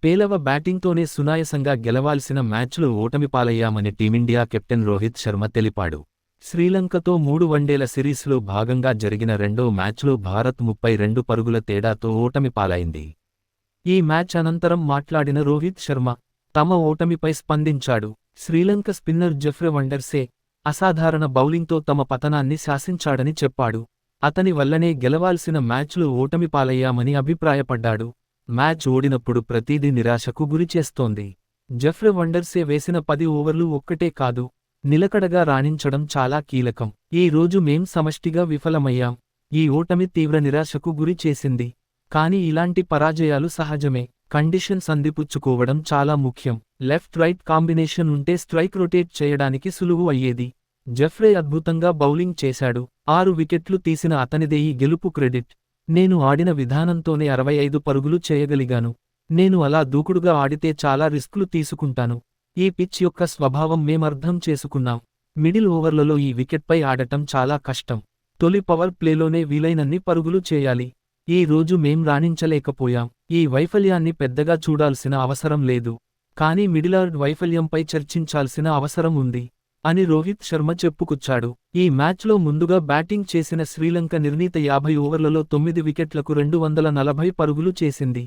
పేలవ బ్యాటింగ్తోనే సునాయసంగా గెలవాల్సిన మ్యాచ్లో ఓటమిపాలయ్యామని team India captain Rohit Sharma తెలిపాడు. శ్రీలంకతో 3 వన్డేల సిరీస్లో భాగంగా జరిగిన రెండో మ్యాచ్లో భారత్ 32 పరుగుల తేడాతో ఓటమిపాలైంది. ఈ మ్యాచ్ అనంతరం మాట్లాడిన రోహిత్ శర్మ తమ ఓటమిపై స్పందించాడు. శ్రీలంక స్పిన్నర్ జెఫ్రే వండర్సే అసాధారణ బౌలింగ్తో తమ పతనాన్ని శాసించాడని చెప్పాడు. అతని వల్లనే గెలవాల్సిన మ్యాచ్లో ఓటమిపాలయ్యామని అభిప్రాయపడ్డాడు. మ్యాచ్ ఓడినప్పుడు ప్రతీదీ నిరాశకు గురిచేస్తోంది. జెఫ్రే వండర్సే వేసిన 10 ఓవర్లు ఒక్కటే కాదు, నిలకడగా రాణించడం చాలా కీలకం. ఈ రోజు మేం సమష్టిగా విఫలమయ్యాం. ఈ ఓటమి తీవ్ర నిరాశకు గురి చేసింది. కానీ ఇలాంటి పరాజయాలు సహజమే. కండిషన్స్ అందిపుచ్చుకోవడం చాలా ముఖ్యం. లెఫ్ట్ రైట్ కాంబినేషన్ ఉంటే స్ట్రైక్ రొటేట్ చేయడానికి సులువు అయ్యేది. జెఫ్రే అద్భుతంగా బౌలింగ్ చేశాడు. 6 వికెట్లు తీసిన అతనిదే ఈ గెలుపు క్రెడిట్. నేను ఆడిన విధానంతోనే 65 పరుగులు చేయగలిగాను. నేను అలా దూకుడుగా ఆడితే చాలా రిస్కులు తీసుకుంటాను. ఈ పిచ్ యొక్క స్వభావం మేమర్థం చేసుకున్నాం. మిడిల్ ఓవర్లలో ఈ వికెట్పై ఆడటం చాలా కష్టం. తొలి పవర్ ప్లేలోనే వీలైనన్ని పరుగులు చేయాలి. ఈ రోజు మేం రాణించలేకపోయాం. ఈ వైఫల్యాన్ని పెద్దగా చూడాల్సిన అవసరం లేదు. కానీ మిడిలార్డ్ వైఫల్యంపై చర్చించాల్సిన అవసరం ఉంది అని రోహిత్ శర్మ చెప్పుకొచ్చాడు. ఈ మ్యాచ్లో ముందుగా బ్యాటింగ్ చేసిన శ్రీలంక నిర్ణీత 50 ఓవర్లలో 9 వికెట్లకు 240 పరుగులు చేసింది.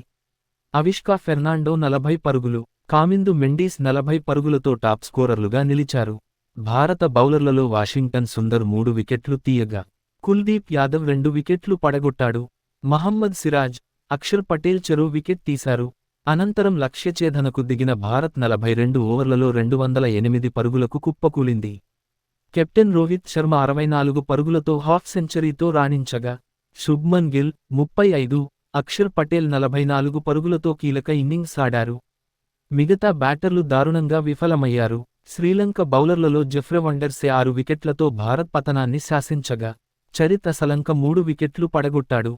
అవిష్కా ఫెర్నాండో 40 పరుగులు, కామిందు మెండీస్ 40 పరుగులతో టాప్ స్కోరర్లుగా నిలిచారు. భారత బౌలర్లలో వాషింగ్టన్ సుందర్ 3 వికెట్లు తీయగా, కుల్దీప్ యాదవ్ 2 వికెట్లు పడగొట్టాడు. మహమ్మద్ సిరాజ్, అక్షర్ పటేల్ చెరో వికెట్ తీశారు. అనంతరం లక్ష్యఛేదనకు దిగిన భారత్ 42 ఓవర్లలో 208 పరుగులకు కుప్పకూలింది. కెప్టెన్ రోహిత్ శర్మ 64 పరుగులతో హాఫ్ సెంచరీతో రాణించగా, శుభ్మన్ గిల్ 35, అక్షర్ పటేల్ 44 పరుగులతో కీలక ఇన్నింగ్స్ ఆడారు. మిగతా బ్యాటర్లు దారుణంగా విఫలమయ్యారు. శ్రీలంక బౌలర్లలో జెఫ్రే వండర్సే 6 వికెట్లతో భారత్ పతనాన్ని శాసించగా, చరిత్ అసలంక 3 వికెట్లు పడగొట్టాడు.